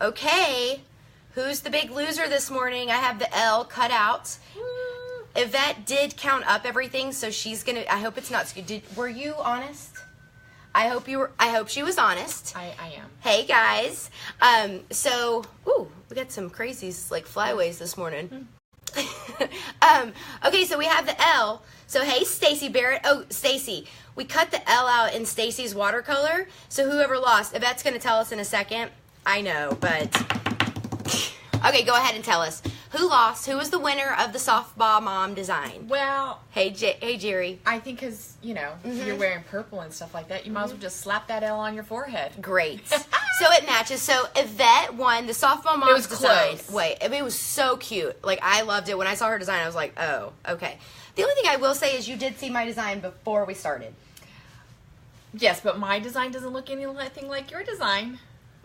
Okay, who's the big loser this morning? I have the L cut out. Yvette did count up everything, so she's gonna. I hope it's not. Were you honest? I hope you were. I hope she was honest. I am. Hey guys. So, we got some crazies like flyaways this morning. Okay, so we have the L. So hey, Stacy Barrett. Oh, Stacy, we cut the L out in Stacy's watercolor. So whoever lost, Yvette's gonna tell us in a second. I know, but okay, go ahead and tell us. Who lost? Who was the winner of the softball mom design? Well, hey Jerry. I think because, you're wearing purple and stuff like that, you might as well just slap that L on your forehead. Great. So it matches. So Yvette won the softball mom design. Close. Wait, it was so cute. Like, I loved it. When I saw her design, I was like, oh, okay. The only thing I will say is you did see my design before we started. Yes, but my design doesn't look anything like your design.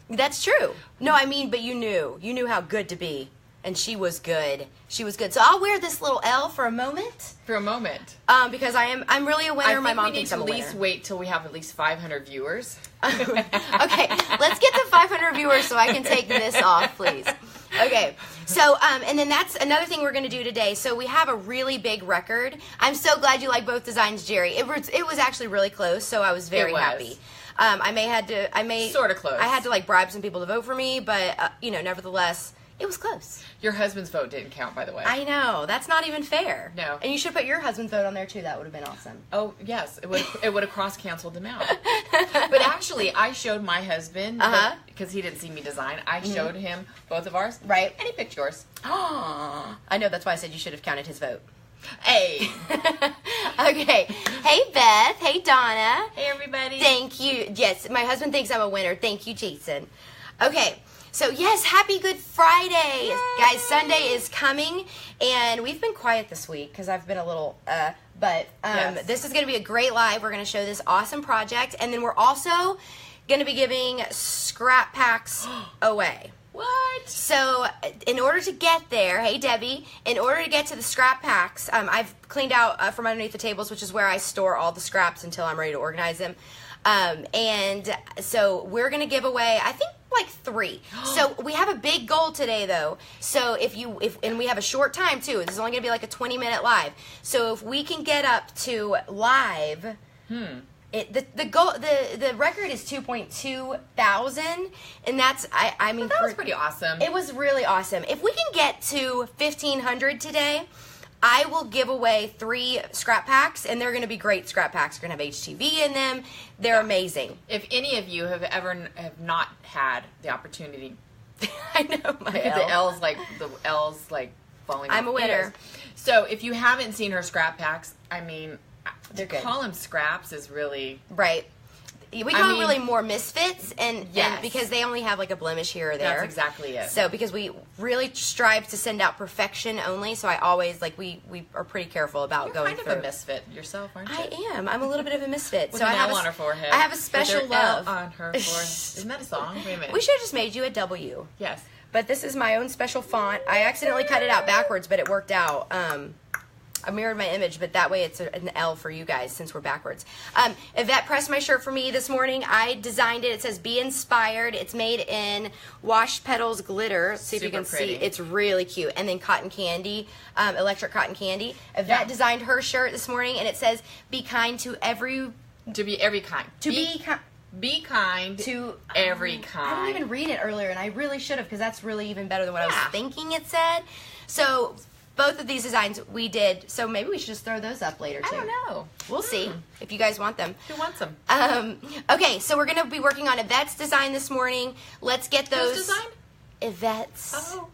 That's true. No, I mean, but you knew. You knew how good to be. And she was good. She was good. So I'll wear this little L for a moment. For a moment. Because I'm really a winner. My mom thinks I'm a winner. We need to at least wait till we have at least 500 viewers. Okay, let's get to 500 viewers so I can take this off, please. Okay, so, and then that's another thing we're going to do today. So we have a really big record. I'm so glad you like both designs, Jerry. It was actually really close, so I was very happy. I may sort of close. I had to like bribe some people to vote for me, but nevertheless, it was close. Your husband's vote didn't count, by the way. I know. That's not even fair. No. And you should put your husband's vote on there, too. That would have been awesome. Oh, yes. It would have cross-canceled them out. But actually, I showed my husband, because he didn't see me design, I showed him both of ours. Right. And he picked yours. I know. That's why I said you should have counted his vote. Hey. Okay. Hey, Beth. Hey, Donna. Hey, everybody. Thank you. Yes, my husband thinks I'm a winner. Thank you, Jason. Okay. So, yes, happy Good Friday. Yay. Guys, Sunday is coming, and we've been quiet this week because I've been a little, but yes. This is going to be a great live. We're going to show this awesome project, and then we're also going to be giving scrap packs away. What? So, in order to get there, hey, Debbie, in order to get to the scrap packs, I've cleaned out from underneath the tables, which is where I store all the scraps until I'm ready to organize them. And so we're going to give away, I think, like 3. So we have a big goal today, though. So and we have a short time too. This is only going to be like a 20-minute live. So if we can get up to live, the goal, the record is 2.2 thousand, and that's I mean that was pretty awesome. It was really awesome. If we can get to 1,500 today, I will give away 3 scrap packs, and they're going to be great scrap packs. They're going to have HTV in them. They're amazing. If any of you have not had the opportunity, I know my L. the L's like falling. I'm a winner. So if you haven't seen her scrap packs, I mean, they're good. Call them scraps is really right. We call them really more misfits, and because they only have like a blemish here or there. That's exactly it. So because we really strive to send out perfection only, so I always we are pretty careful about You're going kind through. of a misfit yourself, aren't you? I am. I'm a little bit of a misfit. With so an I have L on her forehead. I have a special love on her forehead. Isn't that a song? Wait a minute. We should have just made you a W. Yes. But this is my own special font. I accidentally cut it out backwards, but it worked out. I mirrored my image, but that way it's an L for you guys since we're backwards. Yvette pressed my shirt for me this morning. I designed it. It says Be Inspired. It's made in Wash Petals Glitter. See if you can see. It's really cute. And then cotton candy, electric cotton candy. Yvette designed her shirt this morning, and it says Be kind to every... To be every kind. Be kind to every kind. I didn't even read it earlier, and I really should have, because that's really even better than what I was thinking it said. So... both of these designs we did, so maybe we should just throw those up later, too. I don't know. We'll see if you guys want them. Who wants them? Okay, so we're going to be working on Yvette's design this morning. Let's get those. Whose design? Yvette's. Oh.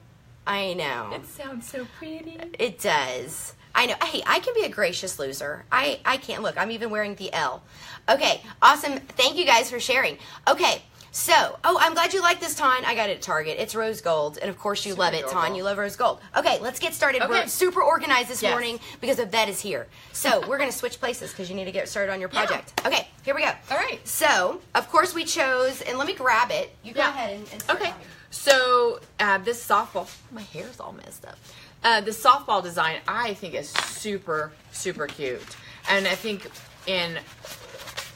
I know. It sounds so pretty. It does. I know. Hey, I can be a gracious loser. I can't. Look, I'm even wearing the L. Okay, awesome. Thank you guys for sharing. Okay. So, I'm glad you like this, Ton. I got it at Target. It's rose gold. And, of course, you love it, Ton. You love rose gold. Okay, let's get started. Okay. We're super organized this morning because Yvette is here. So, we're going to switch places because you need to get started on your project. Yeah. Okay, here we go. All right. So, of course, we chose, and let me grab it. You go ahead and start talking. So, this softball, my hair's all messed up. This softball design, I think, is super, super cute. And I think in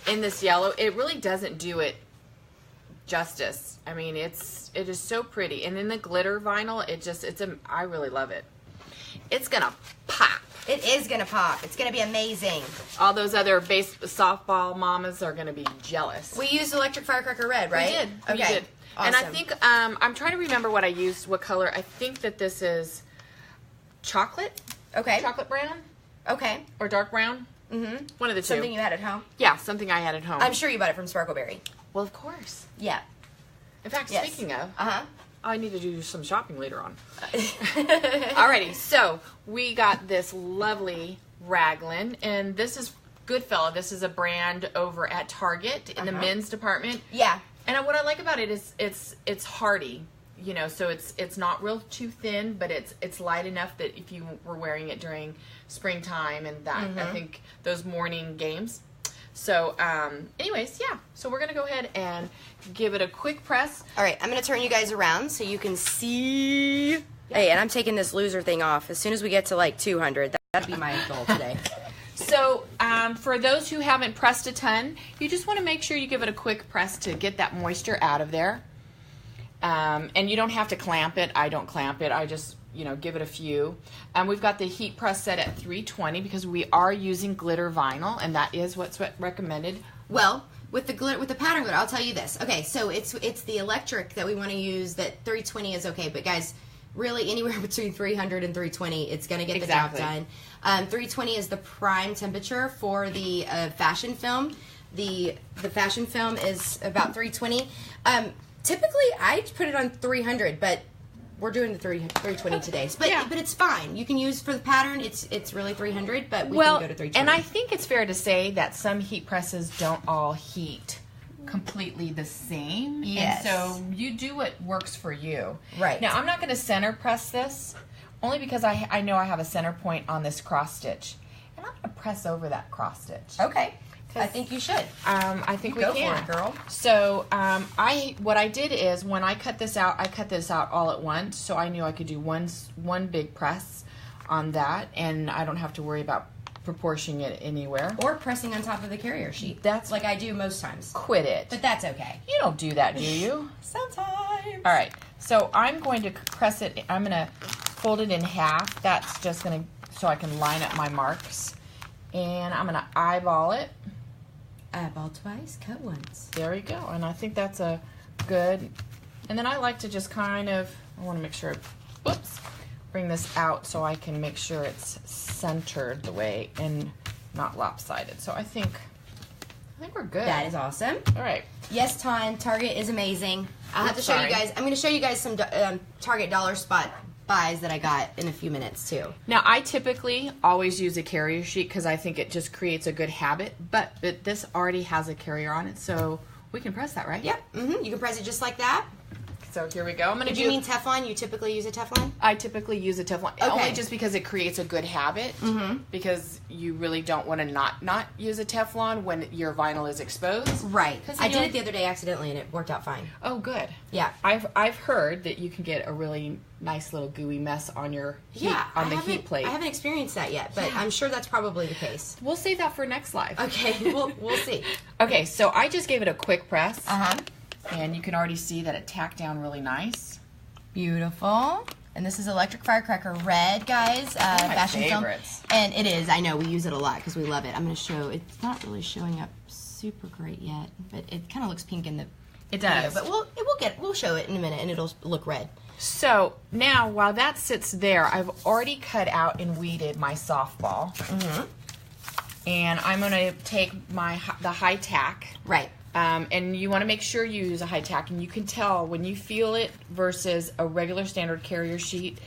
this yellow, it really doesn't do it justice. I mean, it is so pretty. And then the glitter vinyl, I really love it. It's gonna pop. It is gonna pop. It's gonna be amazing. All those other softball mamas are gonna be jealous. We used electric firecracker red, right? We did. Okay. We did. Awesome. And I think I'm trying to remember what I used, what color. I think that this is chocolate. Okay. Chocolate brown. Okay. Or dark brown. Mm-hmm. One of the two. Something you had at home? Yeah, something I had at home. I'm sure you bought it from Sparkleberry. Well, of course. Yeah. In fact, Yes. speaking of, Uh-huh. I need to do some shopping later on. Alrighty, so we got this lovely raglan, and this is Goodfella. This is a brand over at Target in the men's department. Yeah. And what I like about it is it's hardy, you know. So it's not real too thin, but it's light enough that if you were wearing it during springtime and that, I think those morning games. So, anyways, yeah. So we're going to go ahead and give it a quick press. All right, I'm going to turn you guys around so you can see. Hey, and I'm taking this loser thing off as soon as we get to like 200. That'd be my goal today. So, for those who haven't pressed a ton, you just want to make sure you give it a quick press to get that moisture out of there. And you don't have to clamp it. I don't clamp it. I just, give it a few. We've got the heat press set at 320 because we are using glitter vinyl, and that is what's recommended. Well, with the pattern glitter, I'll tell you this. Okay, so it's the electric that we want to use. That 320 is okay, but guys, really anywhere between 300 and 320, it's going to get the job done. 320 is the prime temperature for the fashion film. The fashion film is about 320. Typically, I put it on 300, but we're doing the 320 today. But it's fine. You can use for the pattern. It's really 300, but we can go to 320. And I think it's fair to say that some heat presses don't all heat completely the same. Yes. And so you do what works for you. Right. Now, I'm not going to center press this, only because I know I have a center point on this cross stitch. And I'm going to press over that cross stitch. Okay. I think you should. I think we Go can. for it, girl. So what I did is when I cut this out all at once, so I knew I could do one big press on that, and I don't have to worry about proportioning it anywhere. Or pressing on top of the carrier sheet. That's like I do most times. Quit it. But that's okay. You don't do that, do you? Sometimes. All right. So I'm going to press it. I'm going to fold it in half. That's just going to, so I can line up my marks. And I'm going to eyeball it. Eyeball twice, cut once. There we go. And I think that's a good, and then I like to just kind of, I want to make sure, bring this out so I can make sure it's centered the way and not lopsided. So I think we're good. That is awesome. All right. Yes, Target is amazing. I'll have to show you guys. I'm going to show you guys some Target dollar spot buys that I got in a few minutes too. Now, I typically always use a carrier sheet because I think it just creates a good habit, but this already has a carrier on it, so we can press that, right? Yep. You can press it just like that. So here we go. Do you mean Teflon? You typically use a Teflon? I typically use a Teflon, okay. Only just because it creates a good habit, because you really don't want to not use a Teflon when your vinyl is exposed. Right. I did it the other day accidentally, and it worked out fine. Oh, good. Yeah. I've heard that you can get a really nice little gooey mess on your heat, on the heat plate. I haven't experienced that yet, but I'm sure that's probably the case. We'll save that for next live. Okay, we'll see. Okay, so I just gave it a quick press. And you can already see that it tacked down really nice. Beautiful. And this is Electric Firecracker Red, guys. Fashion favorites. film. And it is. I know. We use it a lot because we love it. I'm going to show. It's not really showing up super great yet, but it kind of looks pink in the does. Video. But we'll show it in a minute, and it'll look red. So now, while that sits there, I've already cut out and weeded my softball. And I'm going to take the high tack. Right. And you want to make sure you use a high tack, and you can tell when you feel it versus a regular standard carrier sheet,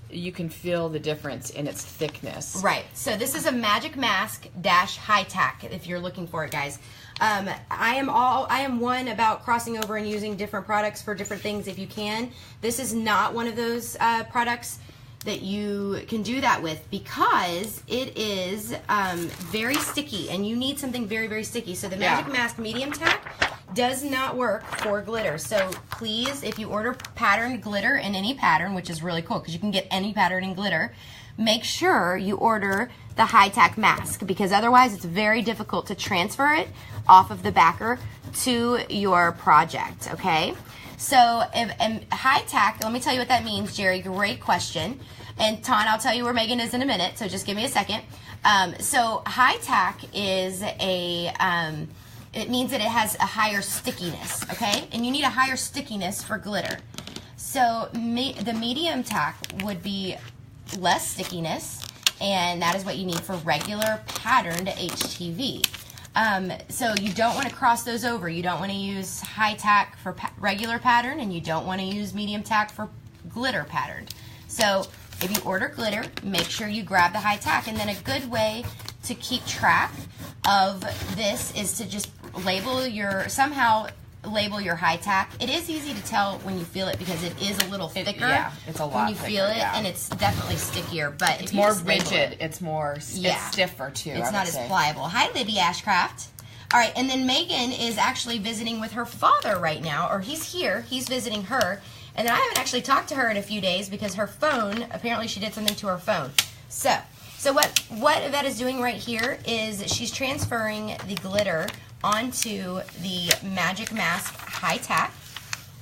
you can feel the difference in its thickness. Right. So this is a Magic Mask dash high tack if you're looking for it, guys. I am one about crossing over and using different products for different things if you can. This is not one of those products that you can do that with because it is very sticky, and you need something very, very sticky. So the Magic Mask medium tack, does not work for glitter. So please, if you order patterned glitter in any pattern, which is really cool because you can get any pattern in glitter, make sure you order the high-tack mask, because otherwise it's very difficult to transfer it off of the backer to your project, okay? So high-tack, let me tell you what that means, Jerry. Great question. And Ton, I'll tell you where Megan is in a minute, so just give me a second. So high-tack is it means that it has a higher stickiness, okay? And you need a higher stickiness for glitter. So the medium tack would be less stickiness, and that is what you need for regular patterned HTV. So you don't want to cross those over. You don't want to use high tack for regular pattern, and you don't want to use medium tack for glitter pattern. So if you order glitter, make sure you grab the high tack. And then a good way to keep track of this is to just somehow label your high tack. It is easy to tell when you feel it because it is a little thicker. Yeah, it's a lot when you feel it, and it's definitely stickier. But it's more rigid. It's more it's stiffer too. It's not as pliable. Hi, Libby Ashcraft. All right, and then Megan is actually visiting with her father right now, or he's here. He's visiting her, and I haven't actually talked to her in a few days because her phone. Apparently, she did something to her phone. So what Yvette is doing right here is she's transferring the glitter onto the Magic Mask High Tack.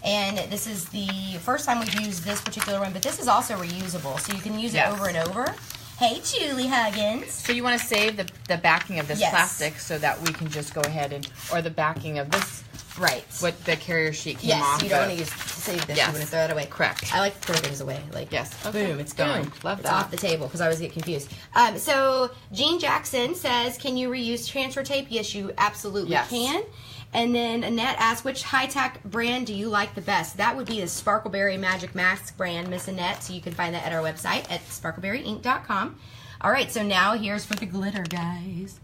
And this is the first time we've used this particular one, but this is also reusable, so you can use it over and over. Hey, Julie Huggins. So you want to save the backing of this plastic so that we can just go ahead or the backing of this. Right. What the carrier sheet came off. Yes, you don't want to save this. You want to throw it away. Correct. I like to throw things away. Like, boom, it's gone. Love it's that. off the table because I always get confused. So Jean Jackson says, can you reuse transfer tape? Yes, you absolutely can. And then Annette asks, which high-tack brand do you like the best? That would be the Sparkleberry Magic Mask brand, Miss Annette. So you can find that at our website at sparkleberryinc.com. All right, so now here's for the glitter, guys.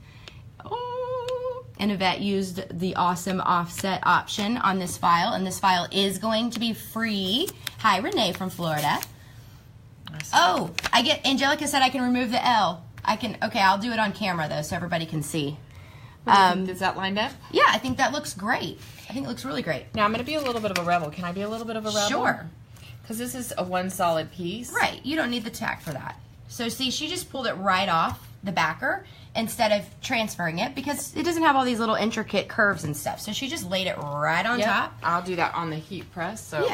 And Yvette used the awesome offset option on this file, and this file is going to be free. Hi, Renee from Florida. Oh, Angelica said I can remove the L. Okay, I'll do it on camera though so everybody can see. Is that lined up? Yeah, I think that looks great. I think it looks really great. Now I'm going to be a little bit of a rebel. Can I be a little bit of a rebel? Sure. Because this is a one solid piece. Right, you don't need the tack for that. So see, she just pulled it right off the backer instead of transferring it because it doesn't have all these little intricate curves and stuff. So she just laid it right on top. I'll do that on the heat press. So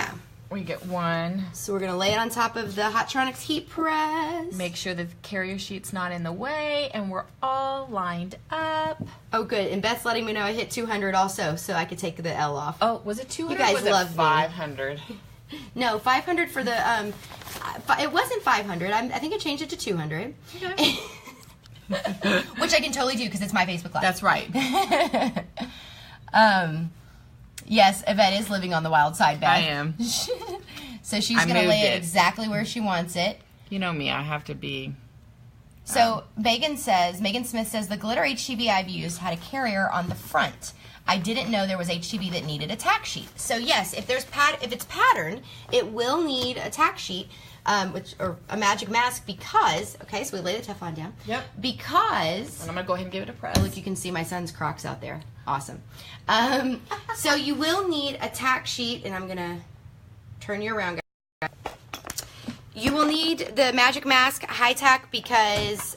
we get one. So we're going to lay it on top of the Hotronix heat press. Make sure the carrier sheet's not in the way, and we're all lined up. Oh, good. And Beth's letting me know I hit 200 also, so I could take the L off. Oh, was it 200? You guys love 500. No, 500 for the, it wasn't 500. I think I changed it to 200. Okay. Which I can totally do because it's my Facebook Live. That's right. Yes, Yvette is living on the wild side, Beth. I am. So she's going to lay it exactly where she wants it. You know me, I have to be. So Megan Smith says, the glitter HTV I've used had a carrier on the front. I didn't know there was HTV that needed a tack sheet. So yes, if it's patterned, it will need a tack sheet, or a magic mask because, okay, so we lay the Teflon down. Yep. Because. And I'm going to go ahead and give it a press. Oh, look, you can see my son's Crocs out there. Awesome. So you will need a tack sheet, and I'm going to turn you around, guys. You will need the Magic Mask High Tack because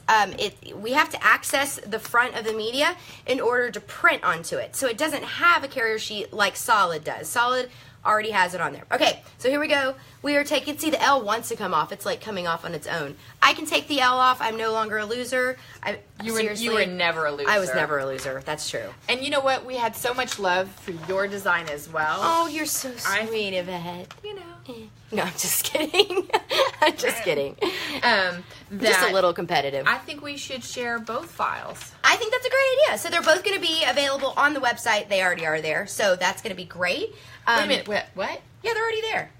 we have to access the front of the media in order to print onto it. So it doesn't have a carrier sheet like Solid does. Solid already has it on there. Okay, so here we go. We are taking, see the L wants to come off. It's like coming off on its own. I can take the L off. I'm no longer a loser. You were never a loser. I was never a loser. That's true. And you know what? We had so much love for your design as well. Oh, you're so sweet, Yvette. You know. No, I'm just kidding. I'm just kidding. Just a little competitive. I think we should share both files. I think that's a great idea. So they're both going to be available on the website. They already are there. So that's going to be great. Wait a minute. What? Yeah, they're already there.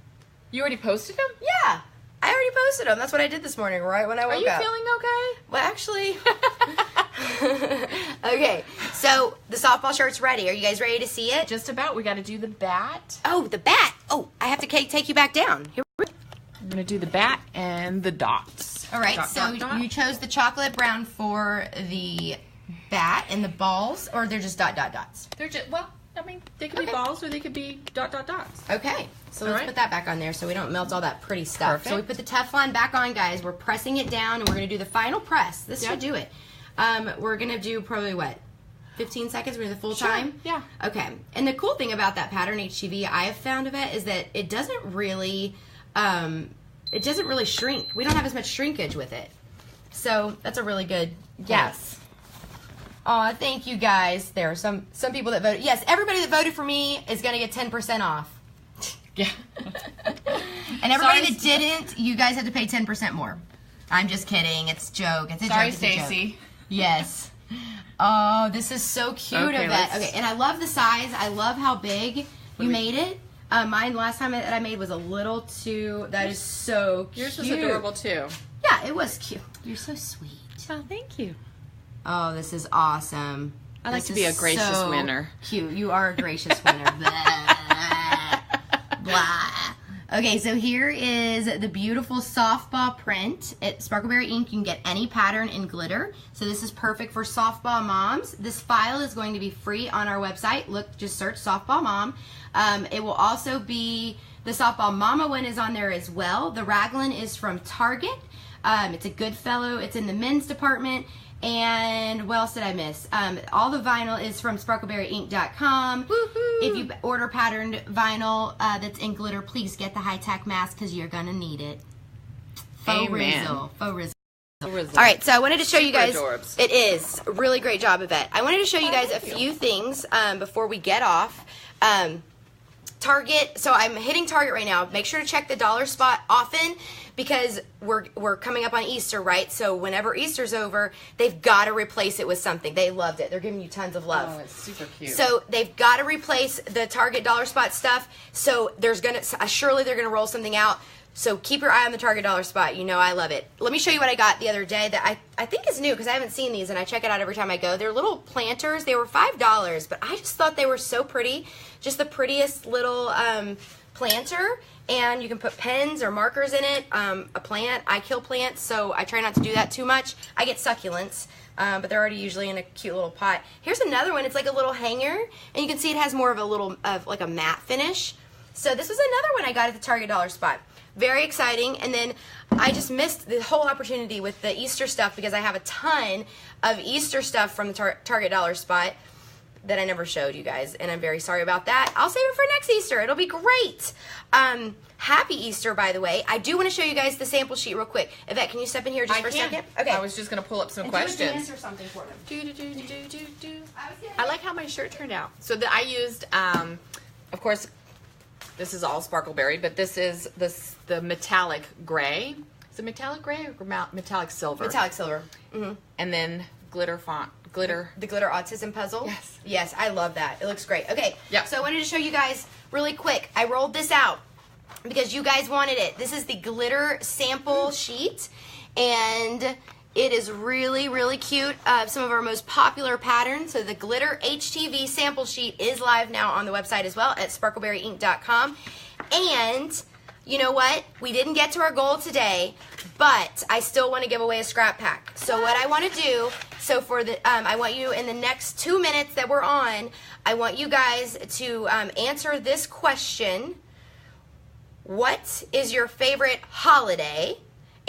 You already posted them? Yeah. I already posted them. That's what I did this morning, right when I woke up. Are you feeling okay? Well, actually. Okay. So the softball shirt's ready. Are you guys ready to see it? Just about. We got to do the bat. Oh, the bat. Oh, I have to take you back down. Here we go. I'm going to do the bat and the dots. All right. You chose the chocolate brown for the bat and the balls, or they're just dots? They're just, well, I mean, they could be balls or they could be dots. Okay, so let's put that back on there so we don't melt all that pretty stuff. So we put the Teflon back on, guys. We're pressing it down, and we're going to do the final press. This should do it. We're going to do probably, what, 15 seconds? We're the full time? Yeah. Okay, and the cool thing about that pattern HTV I have found of it is that it doesn't really shrink. We don't have as much shrinkage with it. So that's a really good Yes. Aw, thank you guys. There are some people that voted. Yes, everybody that voted for me is going to get 10% off. Yeah. And everybody that didn't, you guys have to pay 10% more. I'm just kidding. It's a joke. It's a Sorry, joke. Stacy. Yes. Oh, this is so cute of that. Okay, and I love the size. I love how big you made it. Mine last time that I made was a little too. That is so cute. Yours was adorable too. Yeah, it was cute. You're so sweet. Oh, thank you. Oh, this is awesome. I like to be a gracious winner. Cute. You are a gracious winner. Blah. Blah. Okay, so here is the beautiful softball print. At Sparkleberry Ink, you can get any pattern in glitter. So this is perfect for softball moms. This file is going to be free on our website. Look, just search softball mom. It will also be, the softball mama one is on there as well. The raglan is from Target. It's a Goodfellow. It's in the men's department. And what else did I miss? All the vinyl is from sparkleberryink.com. If you order patterned vinyl that's in glitter, please get the high-tack mask because you're going to need it. Faux Rizzle. Faux Rizzle. All right, so I wanted to show you guys. Adorbs. It is a really great job, Yvette. I wanted to show you guys a few things before we get off. Target, so I'm hitting Target right now. Make sure to check the dollar spot often because we're coming up on Easter, right? So whenever Easter's over, they've got to replace it with something. They loved it. They're giving you tons of love. Oh, it's super cute. So they've got to replace the Target dollar spot stuff. So there's surely they're gonna roll something out. So keep your eye on the Target dollar spot. You know I love it. Let me show you what I got the other day that I think is new because I haven't seen these and I check it out every time I go. They're little planters. They were $5, but I just thought they were so pretty. Just the prettiest little planter. And you can put pens or markers in it. A plant. I kill plants, so I try not to do that too much. I get succulents, but they're already usually in a cute little pot. Here's another one. It's like a little hanger, and you can see it has more of like a matte finish. So this was another one I got at the Target dollar spot. Very exciting. And then I just missed the whole opportunity with the Easter stuff because I have a ton of Easter stuff from the Target dollar spot that I never showed you guys, and I'm very sorry about that. I'll save it for next Easter. It'll be great. Happy Easter, by the way. I do want to show you guys the sample sheet real quick. Yvette, can you step in here just for a second? Okay. I was just going to pull up some questions. Answer something for them. I like how my shirt turned out. So I used, of course, this is all Sparkleberry, but this is the metallic gray. Is it metallic gray or metallic silver? Metallic silver. Mm-hmm. And then glitter font. The glitter autism puzzle? Yes. Yes, I love that. It looks great. Okay, yep. So I wanted to show you guys really quick. I rolled this out because you guys wanted it. This is the glitter sample sheet, and it is really, really cute. Some of our most popular patterns. So the glitter HTV sample sheet is live now on the website as well at sparkleberryink.com. And you know what? We didn't get to our goal today, but I still want to give away a scrap pack. So what I want to do, so for the, I want you in the next 2 minutes that we're on, I want you guys to answer this question. What is your favorite holiday?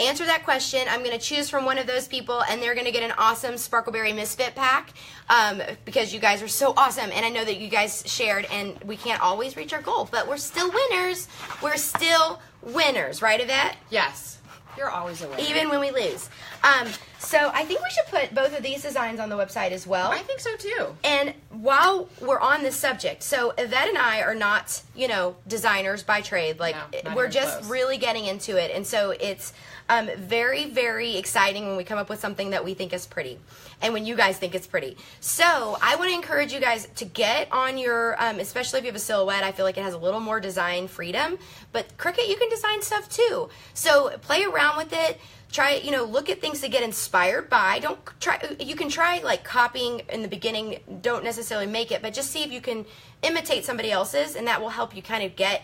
Answer that question. I'm going to choose from one of those people, and they're going to get an awesome Sparkleberry Misfit pack because you guys are so awesome. And I know that you guys shared, and we can't always reach our goal, but we're still winners. We're still winners, right, Yvette? Yes. You're always a winner. Even when we lose. So I think we should put both of these designs on the website as well. I think so, too. And while we're on this subject, so Yvette and I are not, designers by trade. Like, no, we're just close. really getting into it. And so it's very, very exciting when we come up with something that we think is pretty. And when you guys think it's pretty. So I want to encourage you guys to get on your, especially if you have a silhouette, I feel like it has a little more design freedom. But Cricut, you can design stuff too. So play around with it. Try, look at things to get inspired by. You can try like copying in the beginning. Don't necessarily make it, but just see if you can imitate somebody else's, and that will help you kind of get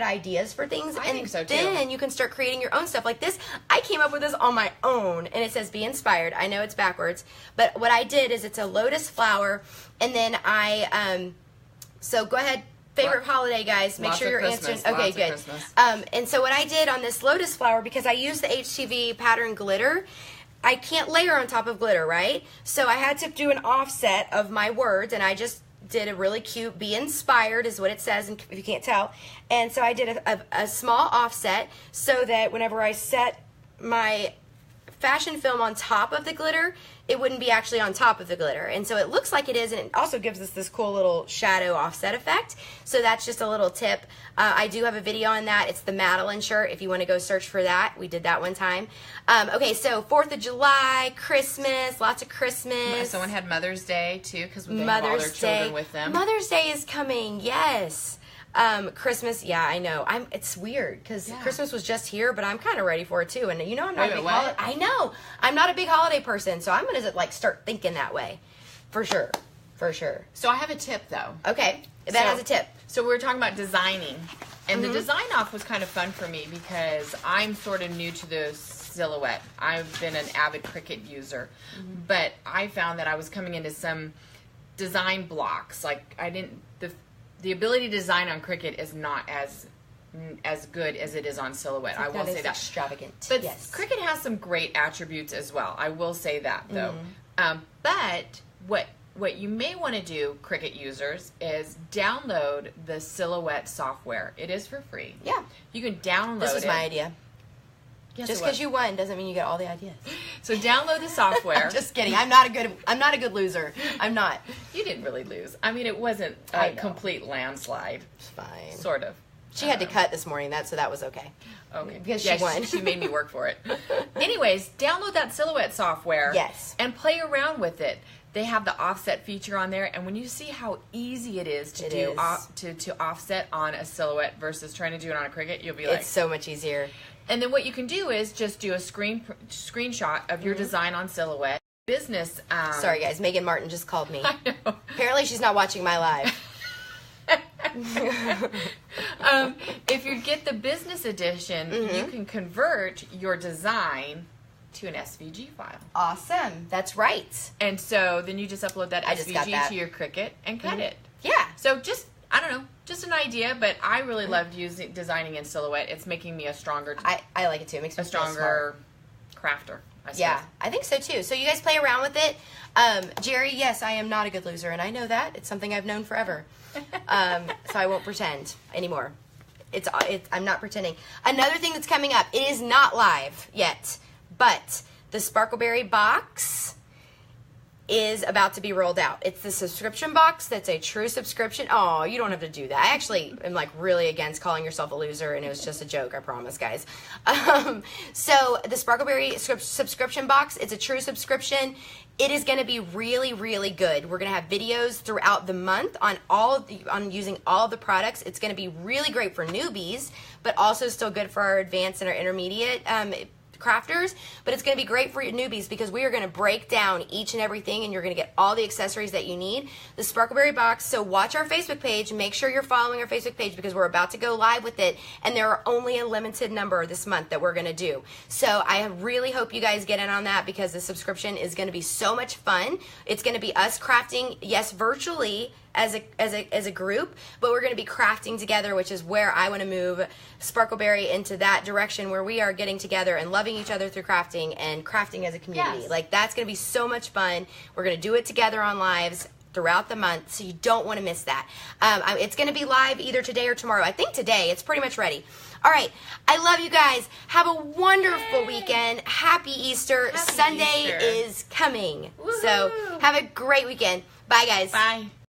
ideas for things. I think so too. Then you can start creating your own stuff like this. I came up with this on my own, and it says be inspired. I know it's backwards, but what I did is it's a lotus flower, and then I So go ahead. Favorite holiday, guys. Make sure you're answering. Okay, good. And so what I did on this lotus flower, because I used the HTV pattern glitter, I can't layer on top of glitter, right? So I had to do an offset of my words, and I just did a really cute, be inspired is what it says, and if you can't tell. And so I did a small offset so that whenever I set my fashion film on top of the glitter, it wouldn't be actually on top of the glitter. And so it looks like it is, and it also gives us this cool little shadow offset effect. So that's just a little tip. I do have a video on that. It's the Madeline shirt if you want to go search for that. We did that one time. Okay, so 4th of July, Christmas, lots of Christmas. Someone had Mother's Day too, because they have all their children with them. Mother's Day is coming, yes. Christmas, yeah, I know. It's weird because Christmas was just here, but I'm kind of ready for it too. And you know, I'm not a big holiday. I know I'm not a big holiday person, so I'm gonna like start thinking that way, for sure, for sure. So I have a tip though. Okay, that has a tip. So we were talking about designing, and the design off was kind of fun for me because I'm sort of new to the silhouette. I've been an avid Cricut user, but I found that I was coming into some design blocks. Like the ability to design on Cricut is not as good as it is on Silhouette. I will say that. Extravagant. But Cricut has some great attributes as well. I will say that though. But what you may want to do, Cricut users, is download the Silhouette software. It is for free. Yeah. You can download it. This was my idea. Yes, just because you won doesn't mean you get all the ideas. So download the software. Just kidding. I'm not a good loser. I'm not. You didn't really lose. I mean, it wasn't a complete landslide. It's fine. Sort of. She had to cut this morning, so that was okay. Okay. Because she won. She made me work for it. Anyways, download that Silhouette software. Yes. And play around with it. They have the offset feature on there, and when you see how easy it is to to offset on a Silhouette versus trying to do it on a Cricut, you'll be like, it's so much easier. And then what you can do is just do a screenshot of your design on Silhouette. Business. Sorry, guys. Megan Martin just called me. I know. Apparently, she's not watching my live. If you get the business edition, you can convert your design to an SVG file. Awesome. That's right. And so then you just upload that SVG to your Cricut and cut it. Yeah. So I don't know, just an idea, but I really loved designing in Silhouette. It's making me a stronger... I like it too. It makes me a stronger crafter, I suppose. Yeah, I think so too. So you guys play around with it. Jerry, yes, I am not a good loser, and I know that. It's something I've known forever. So I won't pretend anymore. I'm not pretending. Another thing that's coming up, it is not live yet, but the Sparkleberry box is about to be rolled out. It's the subscription box that's a true subscription. Oh, you don't have to do that. I actually am like really against calling yourself a loser, and it was just a joke, I promise, guys. So the Sparkleberry subscription box, it's a true subscription. It is going to be really, really good. We're going to have videos throughout the month on using all of the products. It's going to be really great for newbies, but also still good for our advanced and our intermediate crafters, but it's going to be great for your newbies because we are going to break down each and everything, and you're going to get all the accessories that you need. The Sparkleberry box, so watch our Facebook page. Make sure you're following our Facebook page because we're about to go live with it, and there are only a limited number this month that we're going to do. So I really hope you guys get in on that because the subscription is going to be so much fun. It's going to be us crafting, yes, virtually, as a group, but we're going to be crafting together, which is where I want to move Sparkleberry into that direction where we are getting together and loving each other through crafting and crafting as a community. Yes. Like, that's going to be so much fun. We're going to do it together on lives throughout the month, so you don't want to miss that. It's going to be live either today or tomorrow. I think today. It's pretty much ready. All right. I love you guys. Have a wonderful weekend. Happy Easter. Sunday is coming. Woo-hoo. So have a great weekend. Bye, guys. Bye.